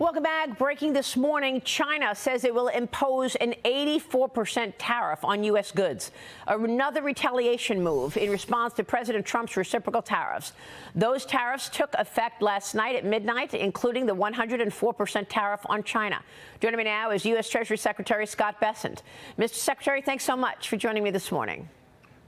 Welcome back. Breaking this morning, China says it will impose an 84% tariff on U.S. goods, another retaliation move in response to President Trump's reciprocal tariffs. Those tariffs took effect last night at midnight, including the 104% tariff on China. Joining me now is U.S. Treasury Secretary Scott Bessent. Mr. Secretary, thanks so much for joining me this morning.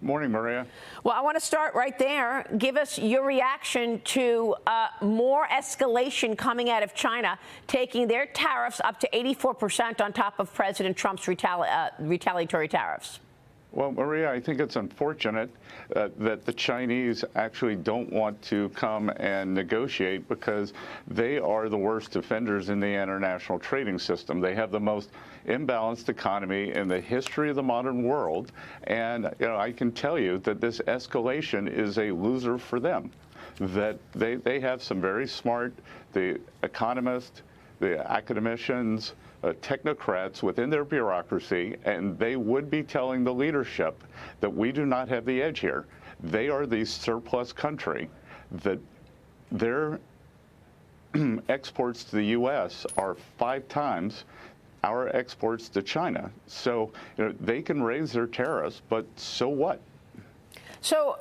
Morning, Maria. Well, I want to start right there. Give us your reaction to more escalation coming out of China, taking their tariffs up to 84% on top of President Trump's retaliatory tariffs. Well, Maria, I think it's unfortunate that the Chinese actually don't want to come and negotiate because they are the worst offenders in the international trading system. They have the most imbalanced economy in the history of the modern world. And I can tell you that this escalation is a loser for them, that they have some very smart, the economists, the academicians, technocrats within their bureaucracy, and they would be telling the leadership that we do not have the edge here. They are the surplus country, that their exports to the U.S. are 5 times our exports to China. So they can raise their tariffs, but so what? So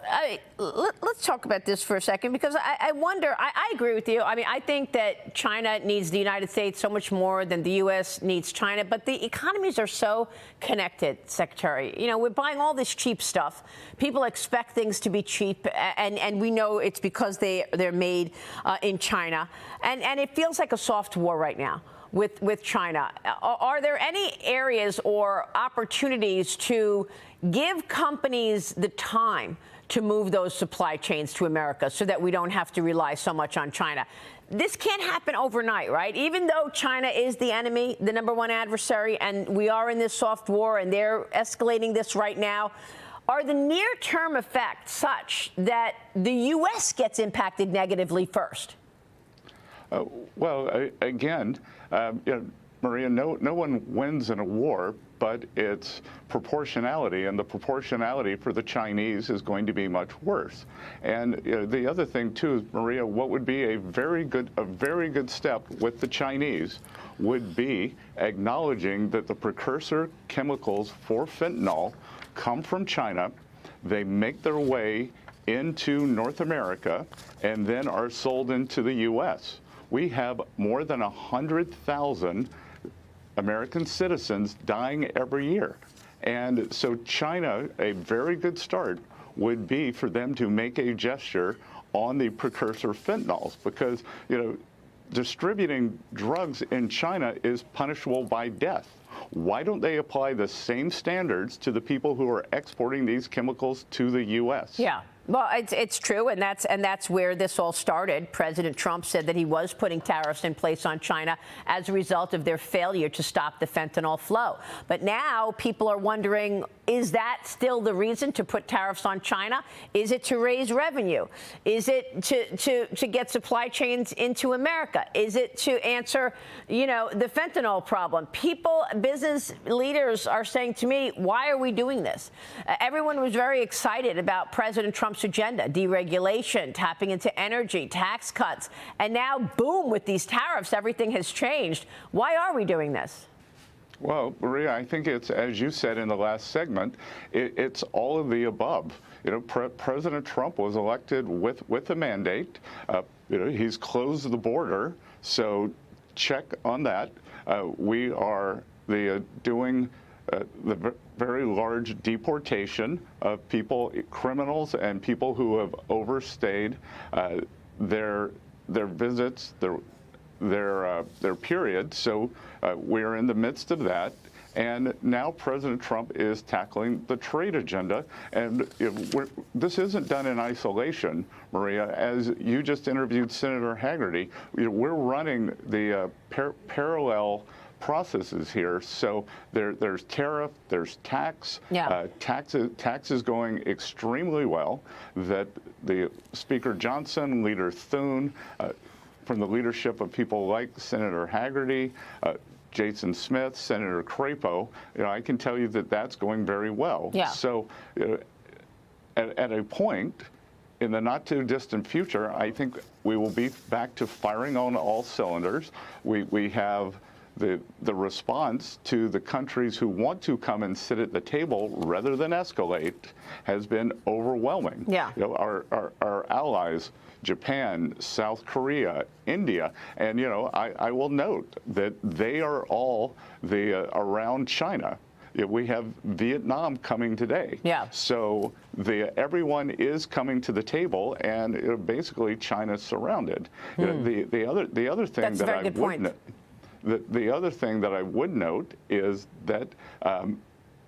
let's talk about this for a second, because I wonder, I agree with you. I mean, I think that China needs the United States so much more than the U.S. needs China. But the economies are so connected, Secretary. We're buying all this cheap stuff. People expect things to be cheap, and we know it's because they're made in China. And it feels like a soft war right now with China. Are there any areas or opportunities to give companies the time to move those supply chains to America so that we don't have to rely so much on China? This can't happen overnight, right? Even though China is the enemy, the #1 adversary, and we are in this soft war and they're escalating this right now, are the near-term effects such that the U.S. gets impacted negatively first? Well, again, Maria, no one wins in a war, but it's proportionality, and the proportionality for the Chinese is going to be much worse. And the other thing too is, Maria, what would be a very good step with the Chinese would be acknowledging that the precursor chemicals for fentanyl come from China. They make their way into North America and then are sold into the U.S. We have more than 100,000 American citizens dying every year. And so China, a very good start would be for them to make a gesture on the precursor fentanyls, because, distributing drugs in China is punishable by death. Why don't they apply the same standards to the people who are exporting these chemicals to the U.S.? Yeah. Well, it's true, and that's where this all started. President Trump said that he was putting tariffs in place on China as a result of their failure to stop the fentanyl flow. But now people are wondering, is that still the reason to put tariffs on China? Is it to raise revenue? Is it to get supply chains into America? Is it to answer, the fentanyl problem? People, business leaders are saying to me, why are we doing this? Everyone was very excited about President Trump's agenda, deregulation, tapping into energy, tax cuts, and now, boom, with these tariffs, everything has changed. Why are we doing this? Well, Maria, I think it's, as you said in the last segment, it's all of the above. President Trump was elected with a mandate. He's closed the border, so check on that. We are doing the very large deportation of people, criminals, and people who have overstayed their visits, their period. So we're in the midst of that. And now President Trump is tackling the trade agenda. And this isn't done in isolation, Maria. As you just interviewed Senator Hagerty, we're running the parallel processes here. So there's tariff, there's tax. Yeah. Tax is going extremely well. That the Speaker Johnson, Leader Thune, from the leadership of people like Senator Hagerty, Jason Smith, Senator Crapo, I can tell you that that's going very well. Yeah. So at a point, in the not too distant future, I think we will be back to firing on all cylinders. We have the response to the countries who want to come and sit at the table rather than escalate has been overwhelming. Yeah. You know, our allies, Japan, South Korea, India, and you know, I will note that they are all around China. We have Vietnam coming today. Yeah. So everyone is coming to the table, and basically China's surrounded. You know, the other thing That's that a very I good would point. the other thing that I would note is that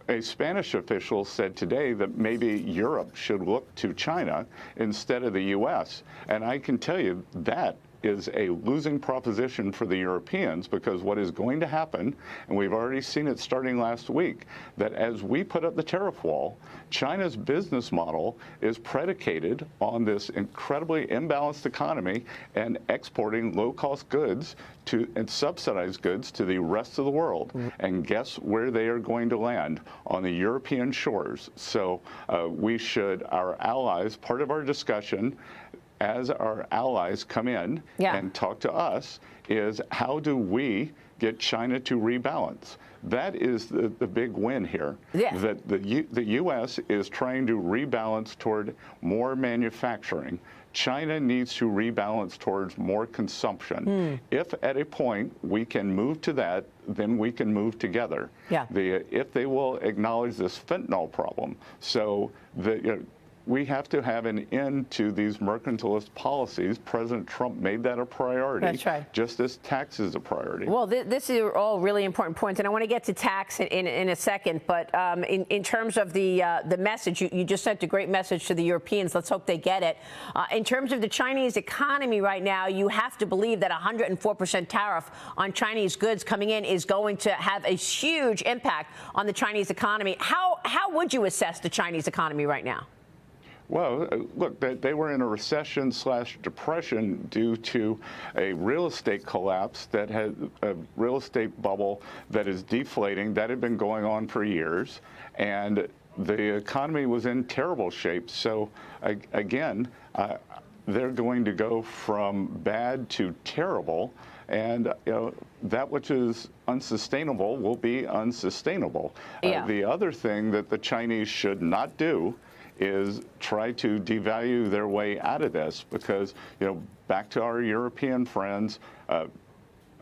a Spanish official said today that maybe Europe should look to China instead of the U.S. And I can tell you that is a losing proposition for the Europeans, because what is going to happen, and we've already seen it starting last week, that as we put up the tariff wall, China's business model is predicated on this incredibly imbalanced economy and exporting low-cost goods and subsidized goods to the rest of the world. And guess where they are going to land? On the European shores. So our allies, part of our discussion as our allies come in and talk to us, is how do we get China to rebalance? That is the big win here. Yeah. That the U.S. is trying to rebalance toward more manufacturing. China needs to rebalance towards more consumption. If at a point we can move to that, then we can move together. Yeah. If they will acknowledge this fentanyl problem, so we have to have an end to these mercantilist policies. President Trump made that a priority. That's right. Just as tax is a priority. Well, this is all really important points, and I want to get to tax in a second. But in terms of the message, you just sent a great message to the Europeans. Let's hope they get it. In terms of the Chinese economy right now, you have to believe that 104% tariff on Chinese goods coming in is going to have a huge impact on the Chinese economy. How would you assess the Chinese economy right now? Well, look, they were in a recession/depression due to a real estate collapse that had a real estate bubble that is deflating. That had been going on for years, and the economy was in terrible shape. So, again, they're going to go from bad to terrible. And that which is unsustainable will be unsustainable. Yeah. The other thing that the Chinese should not do is try to devalue their way out of this, because back to our European friends,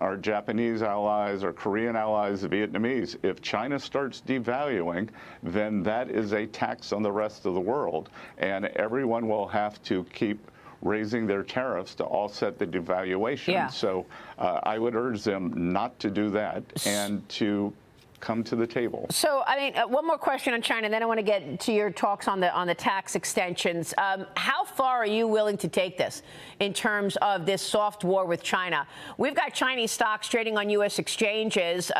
our Japanese allies, our Korean allies, the Vietnamese, if China starts devaluing, then that is a tax on the rest of the world, and everyone will have to keep raising their tariffs to offset the devaluation. Yeah. So I would urge them not to do that and to come to the table. So, I mean, one more question on China, then I want to get to your talks on the tax extensions. How far are you willing to take this in terms of this soft war with China? We've got Chinese stocks trading on U.S. exchanges.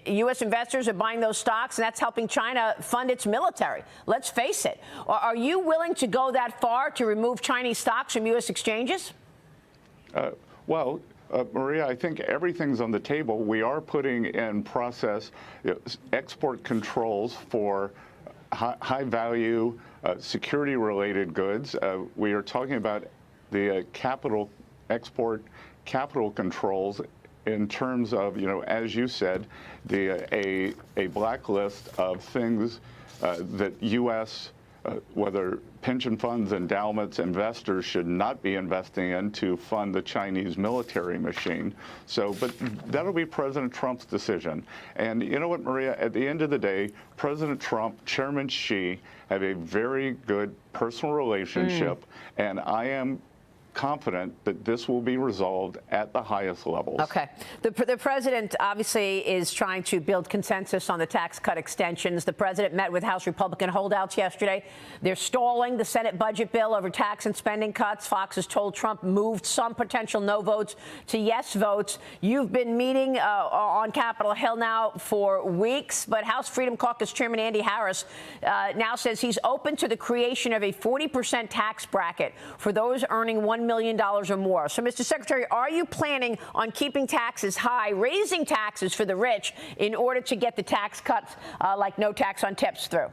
U.S. investors are buying those stocks, and that's helping China fund its military. Let's face it. Are you willing to go that far to remove Chinese stocks from U.S. exchanges? Maria, I think everything's on the table. We are putting in process export controls for high-value security-related goods. We are talking about the export capital controls in terms of, as you said, a blacklist of things that U.S. Whether pension funds, endowments, investors should not be investing in to fund the Chinese military machine. So, but that'll be President Trump's decision. And you know what, Maria, at the end of the day, President Trump, Chairman Xi have a very good personal relationship, and I am confident that this will be resolved at the highest levels. Okay. The president obviously is trying to build consensus on the tax cut extensions. The president met with House Republican holdouts yesterday. They're stalling the Senate budget bill over tax and spending cuts. Fox has told Trump moved some potential no votes to yes votes. You've been meeting on Capitol Hill now for weeks, but House Freedom Caucus Chairman Andy Harris now says he's open to the creation of a 40% tax bracket for those earning $1 million or more. So, Mr. Secretary, are you planning on keeping taxes high, raising taxes for the rich in order to get the tax cuts like no tax on tips through?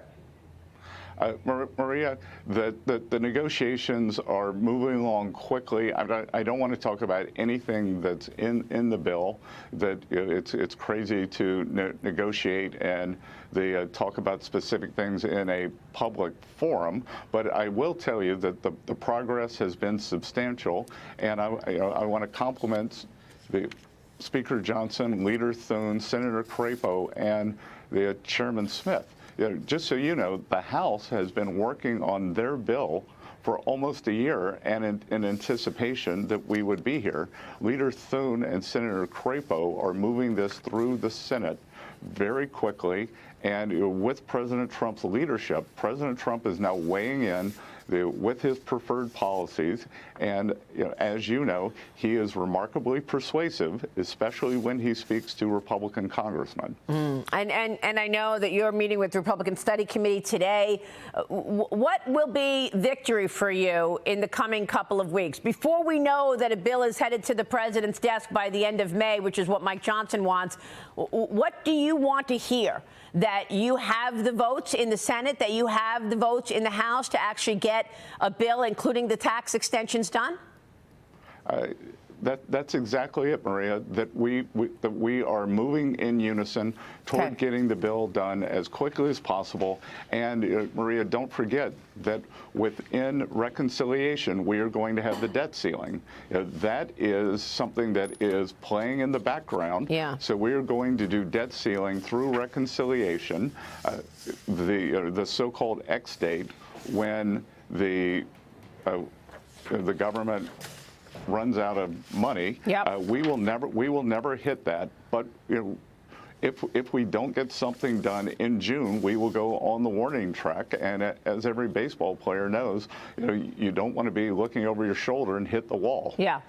Maria, the negotiations are moving along quickly. I don't want to talk about anything that's in the bill. That it's crazy to negotiate and they talk about specific things in a public forum. But I will tell you that the progress has been substantial, and I want to compliment the Speaker Johnson, Leader Thune, Senator Crapo, and the Chairman Smith. Just so you know, the House has been working on their bill for almost a year, and in anticipation that we would be here. Leader Thune and Senator Crapo are moving this through the Senate very quickly, and with President Trump's leadership, President Trump is now weighing in with his preferred policies, and as you know, he is remarkably persuasive, especially when he speaks to Republican congressmen. And I know that you're meeting with the Republican Study Committee today. What will be victory for you in the coming couple of weeks? Before we know that a bill is headed to the president's desk by the end of May, which is what Mike Johnson wants, what do you want to hear? That you have the votes in the Senate, that you have the votes in the House to actually get a bill, including the tax extensions, done? That's exactly it, Maria, that we are moving in unison toward getting the bill done as quickly as possible. And Maria, don't forget that within reconciliation, we are going to have the debt ceiling. That is something that is playing in the background. Yeah. So we are going to do debt ceiling through reconciliation, the so-called X date, when the government runs out of money. Yep. We will never hit that. But if we don't get something done in June, we will go on the warning track. And as every baseball player knows, you don't want to be looking over your shoulder and hit the wall. Yeah.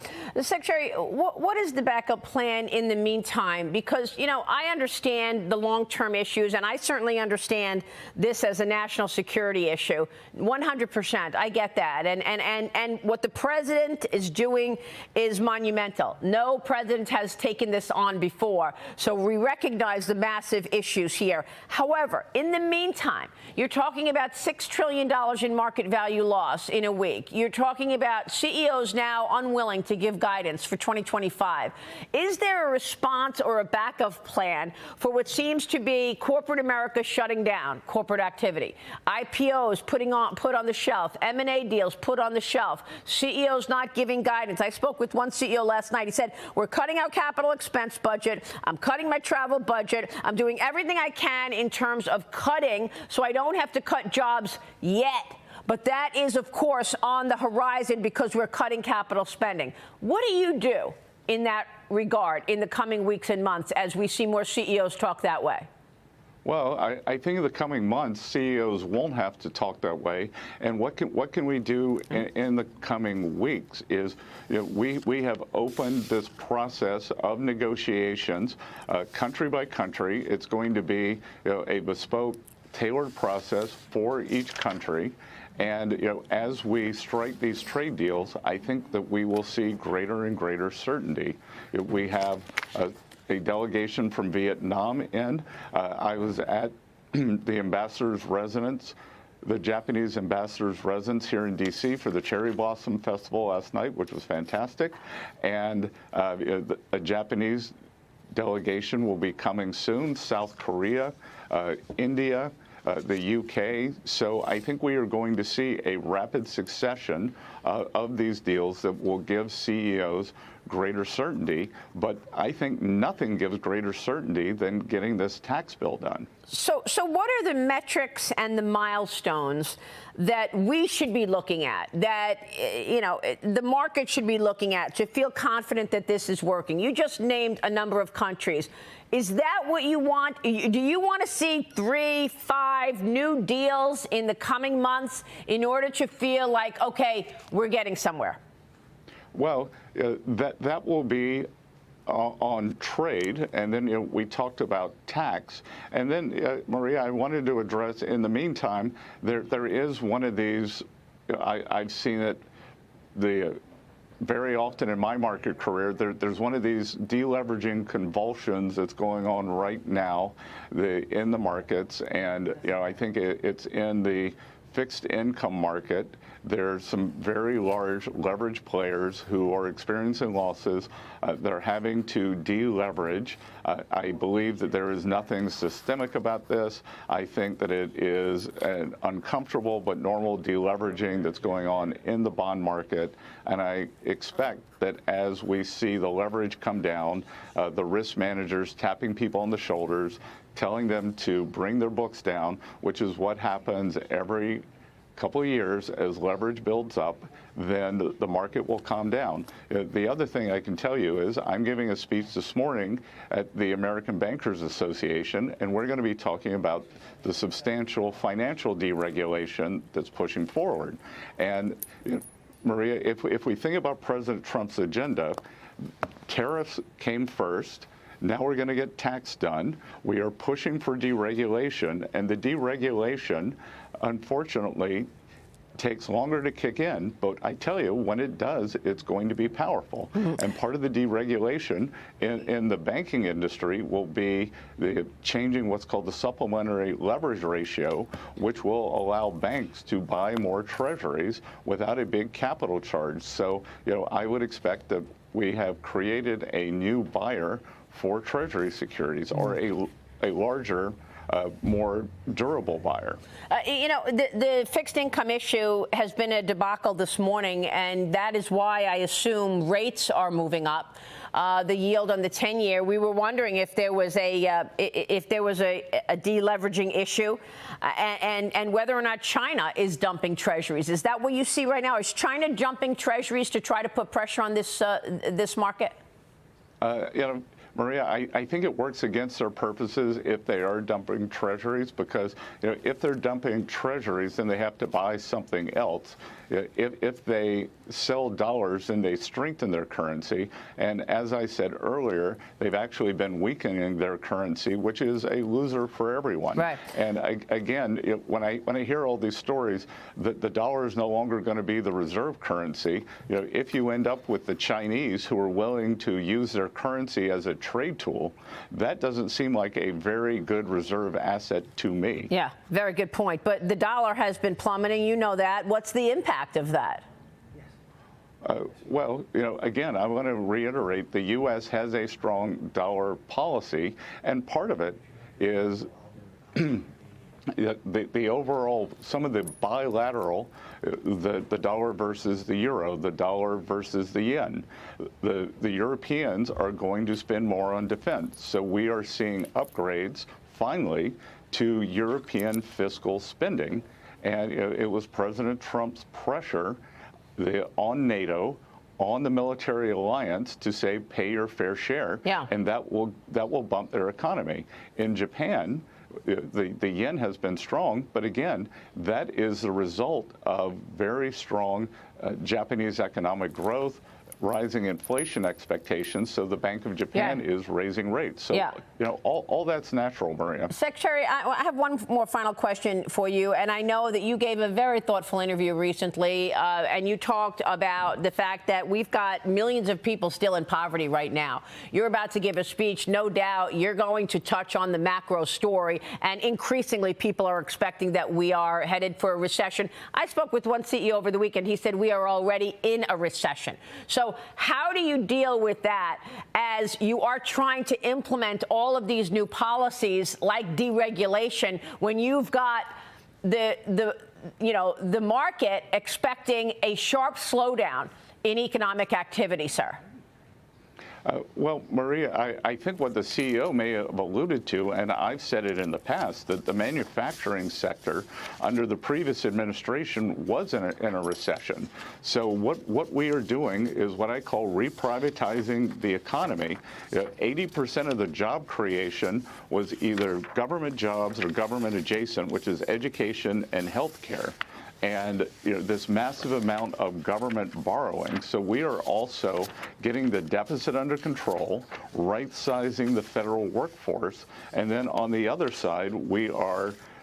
Secretary, what is the backup plan in the meantime? Because, I understand the long-term issues, and I certainly understand this as a national security issue. 100%. I get that. And what the president is doing is monumental. No president has taken this on before. So we recognize the massive issues here. However, in the meantime, you're talking about $6 trillion in market value loss in a week. You're talking about CEOs now unwilling to give guidance for 2025. Is there a response or a backup plan for what seems to be corporate America shutting down corporate activity? IPOs put on the shelf, M&A deals put on the shelf, CEOs not giving guidance. I spoke with one CEO last night. He said, we're cutting our capital expense budget. I'm cutting my travel budget. I'm doing everything I can in terms of cutting so I don't have to cut jobs yet. But that is, of course, on the horizon because we're cutting capital spending. What do you do in that regard in the coming weeks and months as we see more CEOs talk that way? Well, I think in the coming months, CEOs won't have to talk that way. And what can we do in the coming weeks is, we have opened this process of negotiations country by country. It's going to be a bespoke, tailored process for each country. And as we strike these trade deals, I think that we will see greater and greater certainty. We have a delegation from Vietnam in. I was at the ambassador's residence, the Japanese ambassador's residence here in D.C. for the Cherry Blossom Festival last night, which was fantastic. And a Japanese delegation will be coming soon, South Korea, India, the UK. So I think we are going to see a rapid succession of these deals that will give CEOs greater certainty. But I think nothing gives greater certainty than getting this tax bill done. So what are the metrics and the milestones that we should be looking at, that, the market should be looking at to feel confident that this is working? You just named a number of countries. Is that what you want? Do you want to see 3, 5 new deals in the coming months in order to feel like, okay, we're getting somewhere? Well, that will be on trade, and then we talked about tax, and then Maria, I wanted to address. In the meantime, there is one of these. I've seen it very often in my market career. There's one of these deleveraging convulsions that's going on right now in the markets, and I think it's in the fixed income market. There's some very large leverage players who are experiencing losses. They're having to deleverage. I believe that there is nothing systemic about this. I think that it is an uncomfortable but normal deleveraging that's going on in the bond market. And I expect that as we see the leverage come down, the risk managers tapping people on the shoulders, telling them to bring their books down, which is what happens every couple of years as leverage builds up, then the market will calm down. The other thing I can tell you is I'm giving a speech this morning at the American Bankers Association, and we're going to be talking about the substantial financial deregulation that's pushing forward. And Maria, if we think about President Trump's agenda, tariffs came first. Now we're going to get tax done. We are pushing for deregulation, and the deregulation, unfortunately, takes longer to kick in, but I tell you, when it does, it's going to be powerful. And part of the deregulation in the banking industry will be changing what's called the supplementary leverage ratio, which will allow banks to buy more treasuries without a big capital charge. So, I would expect that we have created a new buyer for treasury securities, or a larger, more durable buyer. The fixed income issue has been a debacle this morning, and that is why I assume rates are moving up. The yield on the 10-year. We were wondering if there was a deleveraging issue, and whether or not China is dumping treasuries. Is that what you see right now? Is China dumping treasuries to try to put pressure on this this market? Maria, I think it works against their purposes if they are dumping treasuries, because if they're dumping treasuries, then they have to buy something else. If they sell dollars, then they strengthen their currency. And as I said earlier, they've actually been weakening their currency, which is a loser for everyone. Right. And again, when I hear all these stories, that the dollar is no longer going to be the reserve currency. If you end up with the Chinese who are willing to use their currency as a trade tool, that doesn't seem like a very good reserve asset to me. Yeah, very good point. But the dollar has been plummeting. You know that. What's the impact of that? Well, again, I want to reiterate, the U.S. has a strong dollar policy, and part of it is the overall, some of the bilateral, the dollar versus the euro, the dollar versus the yen. The Europeans are going to spend more on defense. So we are seeing upgrades, finally, to European fiscal spending. And it was President Trump's pressure on NATO, on the military alliance, to say, pay your fair share. Yeah. And that will bump their economy. In Japan, the yen has been strong, but again, that is the result of very strong Japanese economic growth, rising inflation expectations, so the Bank of Japan is raising rates. So, all that's natural, Maria. Secretary, I have one more final question for you, and I know that you gave a very thoughtful interview recently, and you talked about the fact that we've got millions of people still in poverty right now. You're about to give a speech. No doubt you're going to touch on the macro story, and increasingly people are expecting that we are headed for a recession. I spoke with one CEO over the weekend. He said we are already in a recession. So how do you deal with that as you are trying to implement all of these new policies like deregulation when you've got the market expecting a sharp slowdown in economic activity, sir? Well, Maria, I think what the CEO may have alluded to, and I've said it in the past, that the manufacturing sector under the previous administration was in a recession. So what we are doing is what I call reprivatizing the economy. 80% of the job creation was either government jobs or government adjacent, which is education and healthcare. And this massive amount of government borrowing. So we are also getting the deficit under control, right-sizing the federal workforce, and then on the other side,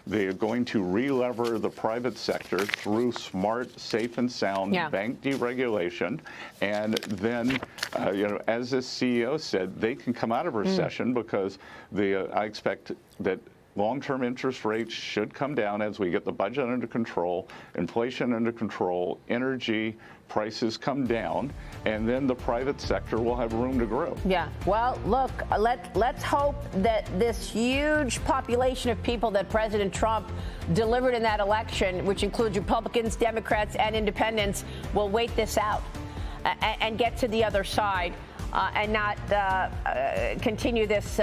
they're going to re-lever the private sector through smart, safe, and sound bank deregulation. And then, as this CEO said, they can come out of recession because I expect that long-term interest rates should come down as we get the budget under control, inflation under control, energy prices come down, and then the private sector will have room to grow. Yeah. Well, look, let's hope that this huge population of people that President Trump delivered in that election, which includes Republicans, Democrats, and independents, will wait this out and get to the other side. And not continue this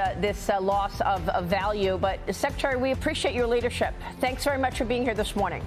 loss of value. But, Secretary, we appreciate your leadership. Thanks very much for being here this morning.